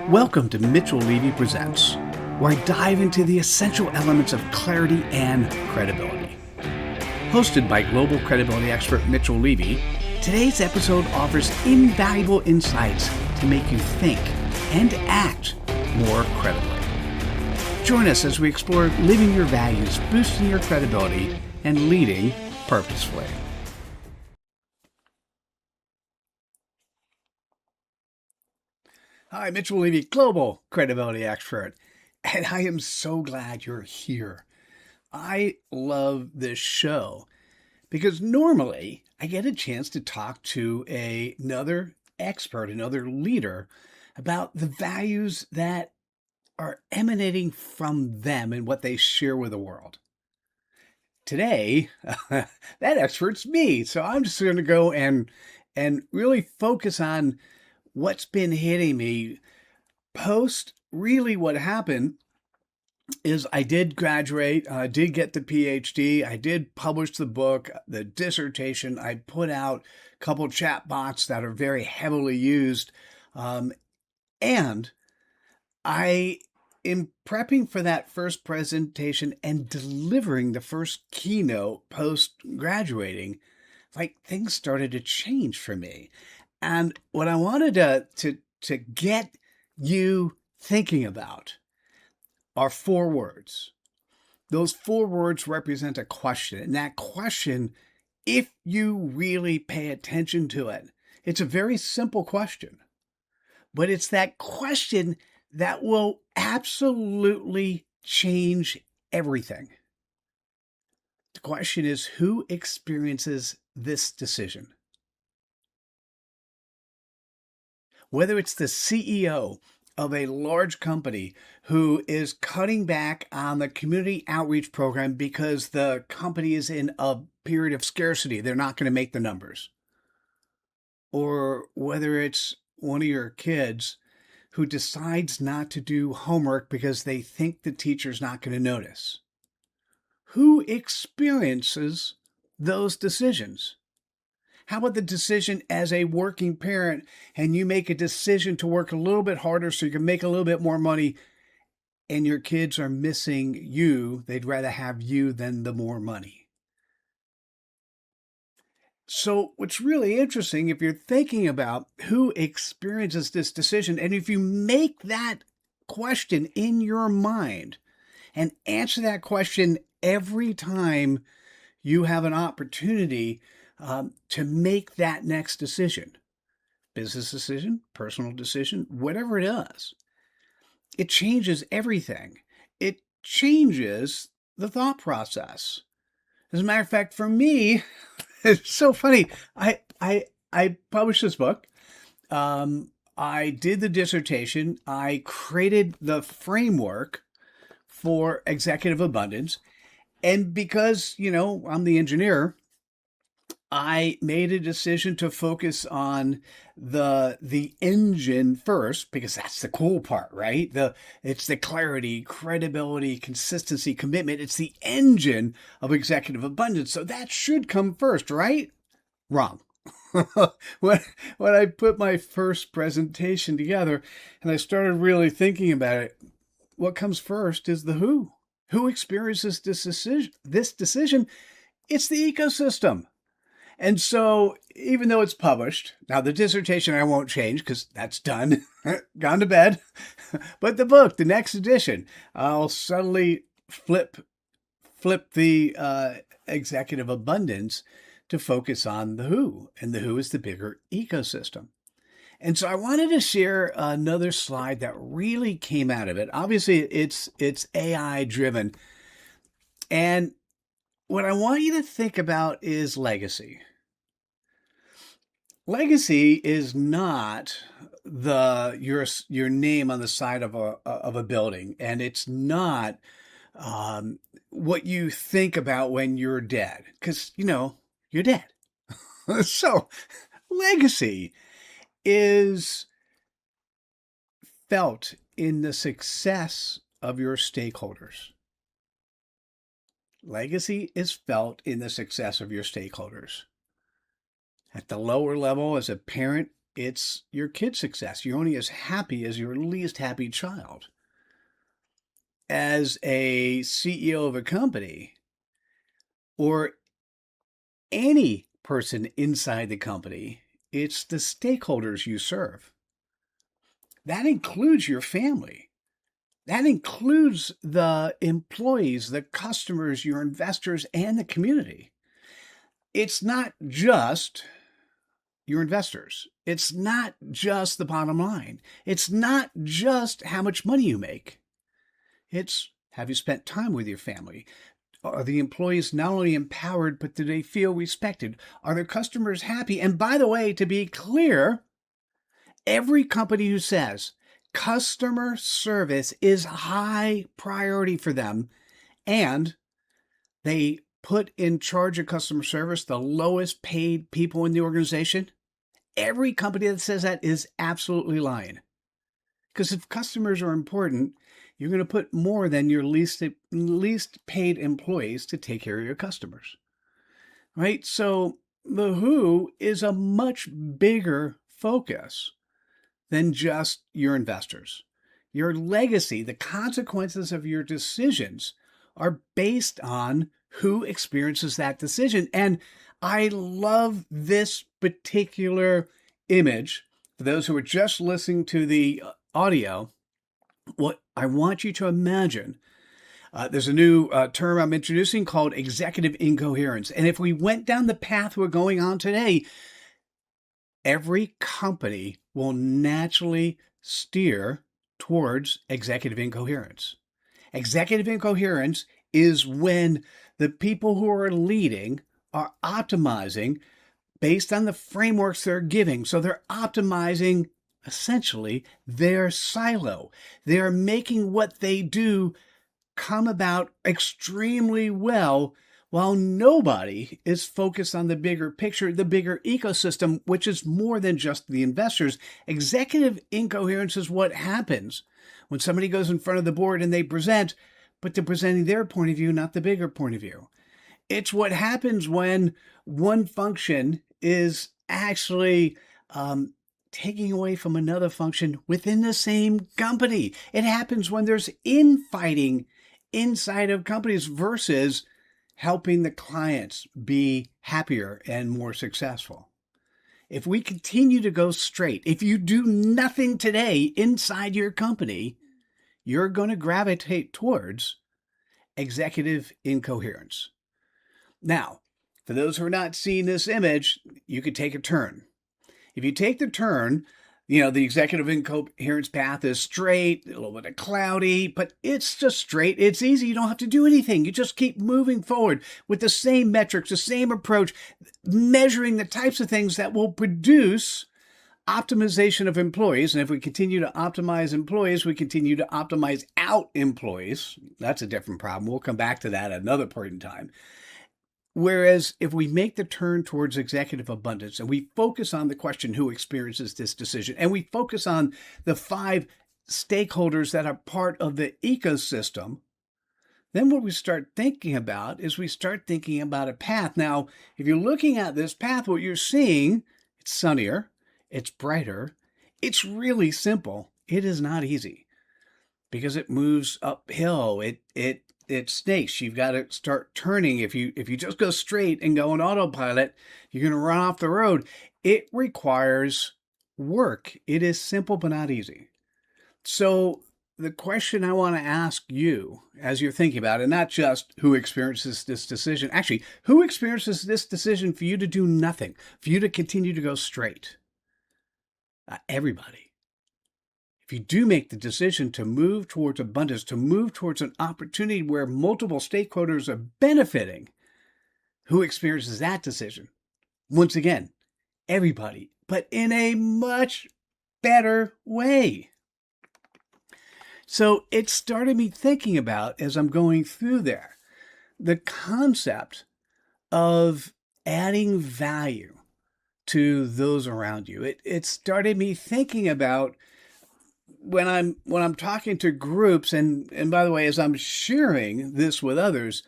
Welcome to Mitchell Levy Presents, where I dive into the essential elements of clarity and credibility. Hosted by global credibility expert Mitchell Levy, today's episode offers invaluable insights to make you think and act more credibly. Join us as we explore living your values, boosting your credibility, and leading purposefully. Hi, Mitchell Levy, global credibility expert, and I am so glad you're here. I love this show because normally I get a chance to talk to another expert, another leader about the values that are emanating from them and what they share with the world. Today, that expert's me, so I'm just going to go and really focus on what's been hitting me post. Really what happened is I did graduate, I did get the PhD, I did publish the book, the dissertation, I put out a couple chat bots that are very heavily used, and I am prepping for that first presentation and delivering the first keynote post graduating. Like, things started to change for me. And what I wanted to get you thinking about are 4 words. Those 4 words represent a question. And that question, if you really pay attention to it, it's a very simple question. But it's that question that will absolutely change everything. The question is, who experiences this decision? Whether it's the CEO of a large company who is cutting back on the community outreach program because the company is in a period of scarcity, they're not going to make the numbers. Or whether it's one of your kids who decides not to do homework because they think the teacher's not going to notice. Who experiences those decisions? How about the decision as a working parent, and you make a decision to work a little bit harder so you can make a little bit more money, and your kids are missing you? They'd rather have you than the more money. So what's really interesting, if you're thinking about who experiences this decision, and if you make that question in your mind and answer that question every time you have an opportunity to make that next decision, business decision, personal decision, whatever it is, it changes everything. It changes the thought process. As a matter of fact, for me, it's so funny. I published this book. I did the dissertation. I created the framework for executive abundance. And because, I'm the engineer, I made a decision to focus on the engine first, because that's the cool part, right? It's the clarity, credibility, consistency, commitment. It's the engine of executive abundance. So that should come first, right? Wrong. when I put my first presentation together and I started really thinking about it, what comes first is the who. Who experiences this decision? It's the ecosystem. And so, even though it's published, now the dissertation I won't change because that's done, gone to bed. But the book, the next edition, I'll subtly flip the executive abundance to focus on the who, and the who is the bigger ecosystem. And so I wanted to share another slide that really came out of it. Obviously, it's AI driven, and what I want you to think about is legacy. Legacy is not your name on the side of a building, and it's not what you think about when you're dead, because you're dead. So legacy is felt in the success of your stakeholders. Legacy is felt in the success of your stakeholders. At the lower level, as a parent, it's your kid's success. You're only as happy as your least happy child. As a CEO of a company or any person inside the company, it's the stakeholders you serve. That includes your family. That includes the employees, the customers, your investors, and the community. It's not just your investors. It's not just the bottom line. It's not just how much money you make. It's, have you spent time with your family? Are the employees not only empowered, but do they feel respected? Are their customers happy? And by the way, to be clear, every company who says customer service is high priority for them and they put in charge of customer service the lowest paid people in the organization, every company that says that is absolutely lying. Because if customers are important, you're going to put more than your least paid employees to take care of your customers, right? So the who is a much bigger focus than just your investors. Your legacy, the consequences of your decisions are based on who experiences that decision. And I love this particular image. For those who are just listening to the audio, what I want you to imagine, there's a new term I'm introducing called Executive Incoherence. And if we went down the path we're going on today, every company will naturally steer towards executive incoherence. Executive incoherence is when the people who are leading are optimizing based on the frameworks they're giving. So they're optimizing essentially their silo. They're making what they do come about extremely well while nobody is focused on the bigger picture, the bigger ecosystem, which is more than just the investors. Executive incoherence is what happens when somebody goes in front of the board and they present, but they're presenting their point of view, not the bigger point of view. It's what happens when one function is actually taking away from another function within the same company. It happens when there's infighting inside of companies versus helping the clients be happier and more successful. If we continue to go straight, if you do nothing today inside your company, you're going to gravitate towards executive incoherence. Now, for those who are not seeing this image, you could take a turn. If you take the turn, the executive incoherence path is straight, a little bit cloudy, but it's just straight. It's easy. You don't have to do anything. You just keep moving forward with the same metrics, the same approach, measuring the types of things that will produce optimization of employees. And if we continue to optimize employees, we continue to optimize out employees. That's a different problem. We'll come back to that at another point in time. Whereas if we make the turn towards executive abundance and we focus on the question who experiences this decision, and we focus on the 5 stakeholders that are part of the ecosystem, then what we start thinking about is we start thinking about a path. Now, if you're looking at this path, what you're seeing, it's sunnier, it's brighter, it's really simple. It is not easy because it moves uphill. It snakes. You've got to start turning. If you just go straight and go on autopilot, you're going to run off the road. It requires work. It is simple but not easy. So the question I want to ask you as you're thinking about it, not just who experiences this decision, actually, who experiences this decision for you to do nothing, for you to continue to go straight? Everybody. If you do make the decision to move towards abundance, to move towards an opportunity where multiple stakeholders are benefiting, who experiences that decision? Once again, everybody, but in a much better way. So it started me thinking about, as I'm going through there, the concept of adding value to those around you. It started me thinking about when I'm talking to groups, and by the way, as I'm sharing this with others,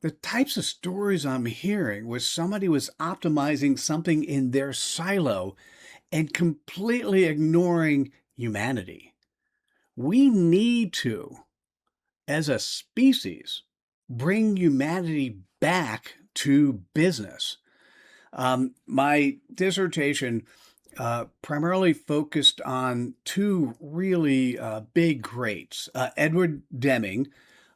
the types of stories I'm hearing where somebody was optimizing something in their silo and completely ignoring humanity. We need to, as a species, bring humanity back to business. My dissertation primarily focused on two really big greats. Edward Deming,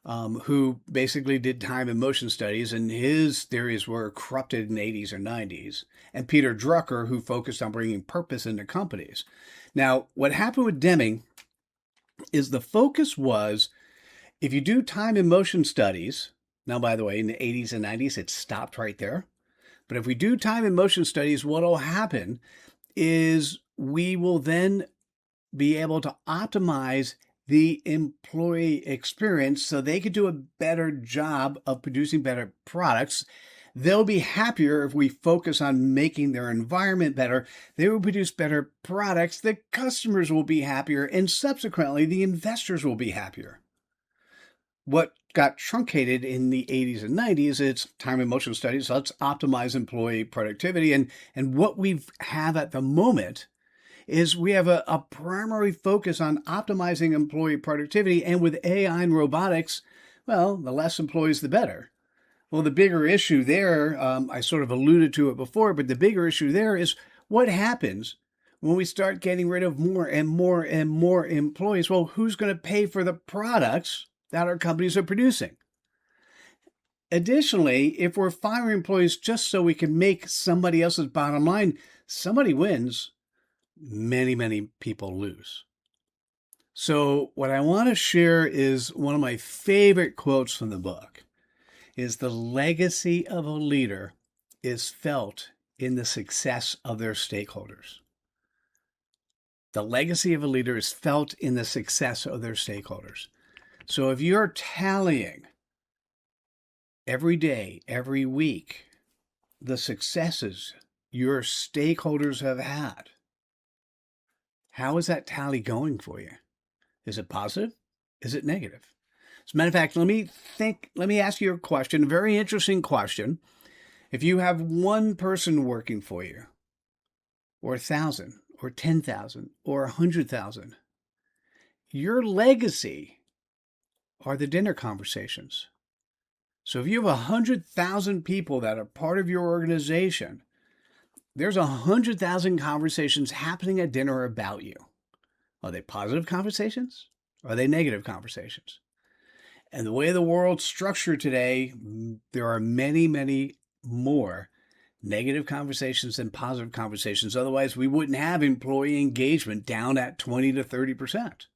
who basically did time and motion studies, and his theories were corrupted in the 80s or 90s. And Peter Drucker, who focused on bringing purpose into companies. Now, what happened with Deming is the focus was, if you do time and motion studies, now, by the way, in the 80s and 90s, it stopped right there. But if we do time and motion studies, what will happen is we will then be able to optimize the employee experience so they could do a better job of producing better products. They'll be happier if we focus on making their environment better. They will produce better products. The customers will be happier, and subsequently, the investors will be happier. What got truncated in the 80s and 90s, it's time and motion studies. Let's optimize employee productivity. And what we have at the moment is we have a primary focus on optimizing employee productivity. And with AI and robotics, well, the less employees, the better. Well, the bigger issue there, I sort of alluded to it before, but the bigger issue there is what happens when we start getting rid of more and more and more employees. Well, who's going to pay for the products that our companies are producing? Additionally, if we're firing employees just so we can make somebody else's bottom line, somebody wins, many, many people lose. So what I want to share is one of my favorite quotes from the book is the legacy of a leader is felt in the success of their stakeholders. The legacy of a leader is felt in the success of their stakeholders. So if you're tallying every day, every week, the successes your stakeholders have had, how is that tally going for you? Is it positive? Is it negative? As a matter of fact, let me ask you a question, a very interesting question. If you have one person working for you, or 1,000, or 10,000, or 100,000, your legacy are the dinner conversations. So if you have 100,000 people that are part of your organization, there's 100,000 conversations happening at dinner about you. Are they positive conversations? Or are they negative conversations? And the way the world's structured today, there are many, many more negative conversations than positive conversations. Otherwise, we wouldn't have employee engagement down at 20 to 30%.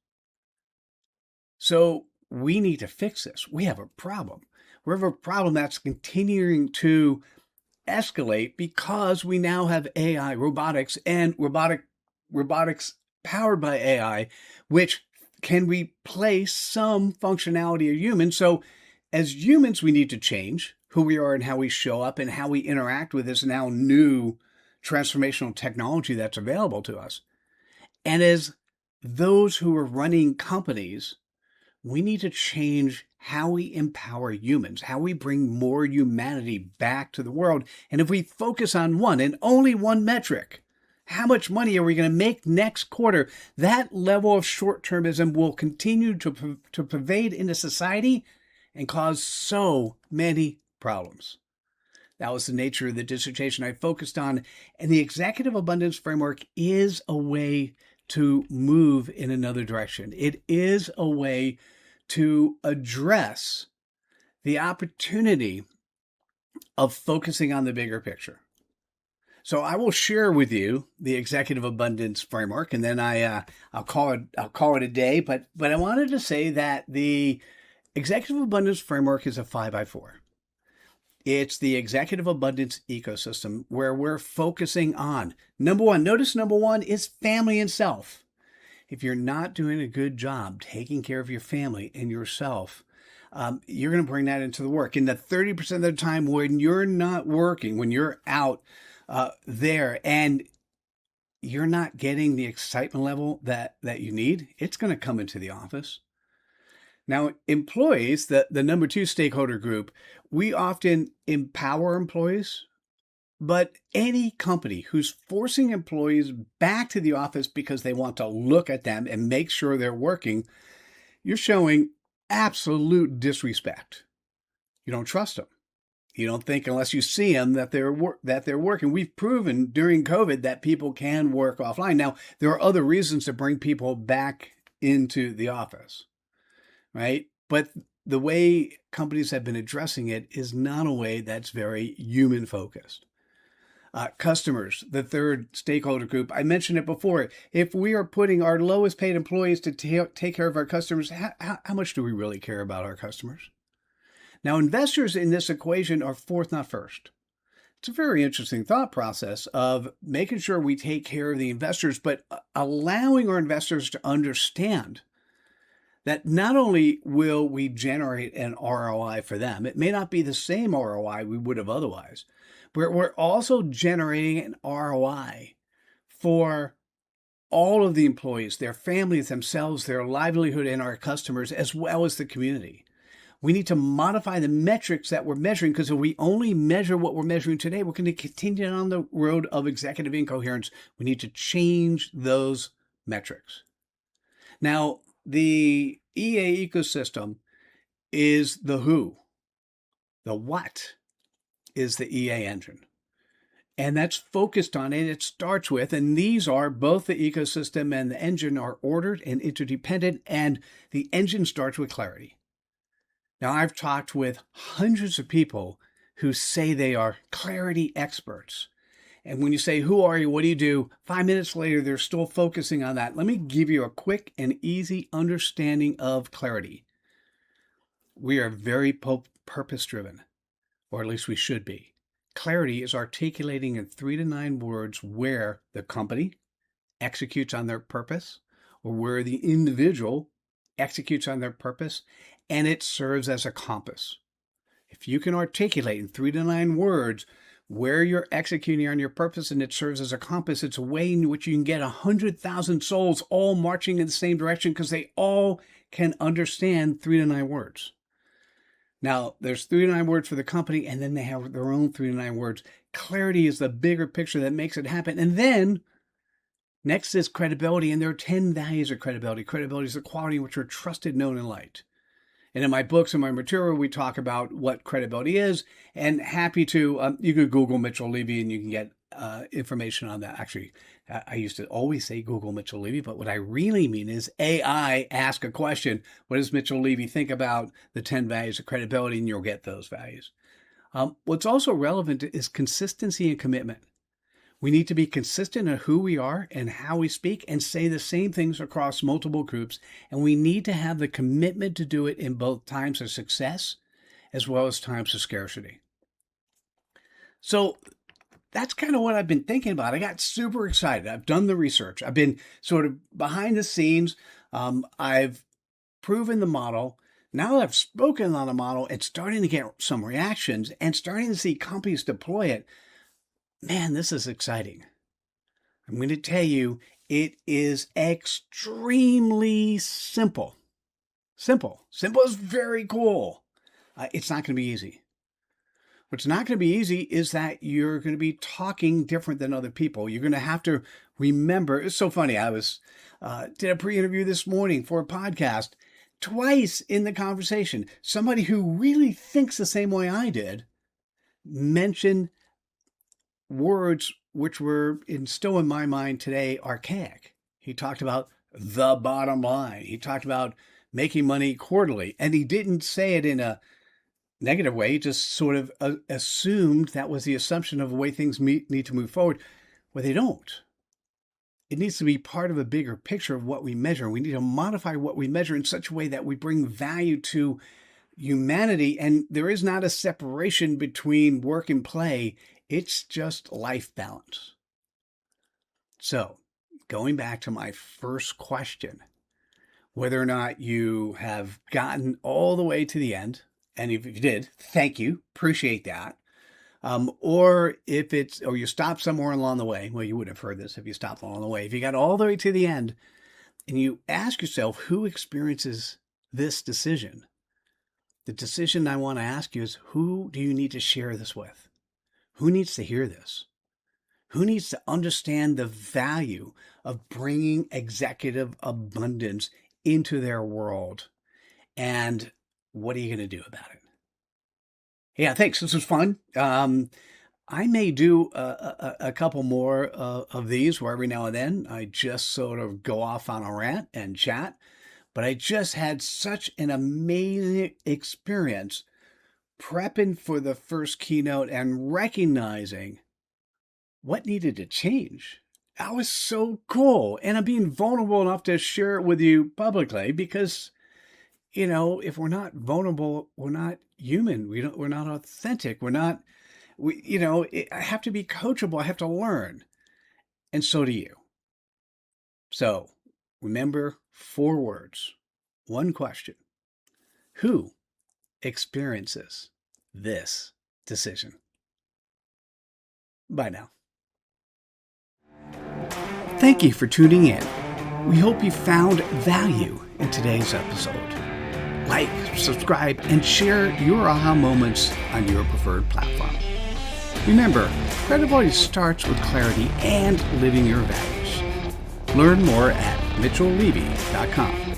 So we need to fix this. We have a problem. We have a problem that's continuing to escalate because we now have AI, robotics, and robotics powered by AI, which can replace some functionality of humans. So as humans, we need to change who we are and how we show up and how we interact with this now new transformational technology that's available to us. And as those who are running companies, we need to change how we empower humans, how we bring more humanity back to the world. And if we focus on one and only one metric, how much money are we going to make next quarter? That level of short-termism will continue to pervade into society and cause so many problems. That was the nature of the dissertation I focused on. And the executive abundance framework is a way to move in another direction. It is a way to address the opportunity of focusing on the bigger picture. So I will share with you the executive abundance framework, and then I'll call it a day. But I wanted to say that the executive abundance framework is a 5x4. It's the executive abundance ecosystem where we're focusing on number one. Notice number one is family and self. If you're not doing a good job taking care of your family and yourself, you're going to bring that into the work. And the 30% of the time when you're not working, when you're out there and you're not getting the excitement level that you need, it's going to come into the office. Now, employees, the number two stakeholder group, we often empower employees, But any company who's forcing employees back to the office because they want to look at them and make sure they're working, you're showing absolute disrespect. You don't trust them. You don't think unless you see them that they're working. We've proven during COVID that people can work offline. Now, there are other reasons to bring people back into the office, right? But the way companies have been addressing it is not a way that's very human focused. Customers, the third stakeholder group, I mentioned it before. If we are putting our lowest paid employees to take care of our customers, how much do we really care about our customers? Now, investors in this equation are fourth, not first. It's a very interesting thought process of making sure we take care of the investors, but allowing our investors to understand that not only will we generate an ROI for them, it may not be the same ROI we would have otherwise, but we're also generating an ROI for all of the employees, their families themselves, their livelihood, and our customers, as well as the community. We need to modify the metrics that we're measuring, because if we only measure what we're measuring today, we're going to continue on the road of executive incoherence. We need to change those metrics. Now, the EA ecosystem is the who. The what is the EA engine. And that's focused on it. It starts with, and these are both the ecosystem and the engine are ordered and interdependent, and the engine starts with clarity. Now, I've talked with hundreds of people who say they are clarity experts. And when you say, who are you? What do you do? 5 minutes later, they're still focusing on that. Let me give you a quick and easy understanding of clarity. We are very purpose-driven, or at least we should be. Clarity is articulating in 3 to 9 words where the company executes on their purpose, or where the individual executes on their purpose, and it serves as a compass. If you can articulate in 3 to 9 words where you're executing on your purpose and it serves as a compass, it's a way in which you can get 100,000 souls all marching in the same direction because they all can understand 3 to 9 words. Now, there's 3 to 9 words for the company, and then they have their own 3 to 9 words. Clarity is the bigger picture that makes it happen. And then next is credibility, and there are 10 values of credibility. Credibility is the quality in which we're trusted, known, and liked. And in my books and my material, we talk about what credibility is, and happy to, you could Google Mitchell Levy and you can get information on that. Actually, I used to always say Google Mitchell Levy, but what I really mean is AI, ask a question. What does Mitchell Levy think about the 10 values of credibility? And you'll get those values. What's also relevant is consistency and commitment. We need to be consistent in who we are and how we speak and say the same things across multiple groups. And we need to have the commitment to do it in both times of success as well as times of scarcity. So that's kind of what I've been thinking about. I got super excited. I've done the research. I've been sort of behind the scenes. I've proven the model. Now that I've spoken on the model and starting to get some reactions and starting to see companies deploy it, man, this is exciting. I'm going to tell you, it is extremely simple. Simple. Simple is very cool. It's not going to be easy. What's not going to be easy is that you're going to be talking different than other people. You're going to have to remember. It's so funny. I did a pre-interview this morning for a podcast. Twice in the conversation, somebody who really thinks the same way I did mentioned words which were still in my mind today archaic. He talked about the bottom line. He talked about making money quarterly, and he didn't say it in a negative way. He just sort of assumed that was the assumption of the way things need to move forward. Well, they don't. It needs to be part of a bigger picture of what we measure. We need to modify what we measure in such a way that we bring value to humanity, and there is not a separation between work and play. It's just life balance. So, going back to my first question, whether or not you have gotten all the way to the end, and if you did, thank you, appreciate that. Or or you stopped somewhere along the way. Well, you would have heard this if you stopped along the way. If you got all the way to the end and you ask yourself, who experiences this decision? The decision I want to ask you is, who do you need to share this with? Who needs to hear this? Who needs to understand the value of bringing executive abundance into their world? And what are you going to do about it? Yeah, thanks. This was fun. I may do a couple more of these where every now and then I just sort of go off on a rant and chat. But I just had such an amazing experience prepping for the first keynote and recognizing what needed to change. That was so cool. And I'm being vulnerable enough to share it with you publicly because, if we're not vulnerable, we're not human. We're not authentic. I have to be coachable. I have to learn. And so do you. So remember 4 words, 1 question. Who experiences this decision? Bye now. Thank you for tuning in. We hope you found value in today's episode. Like, subscribe, and share your aha moments on your preferred platform. Remember, credibility starts with clarity and living your values. Learn more at mitchelllevy.com.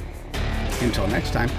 Until next time.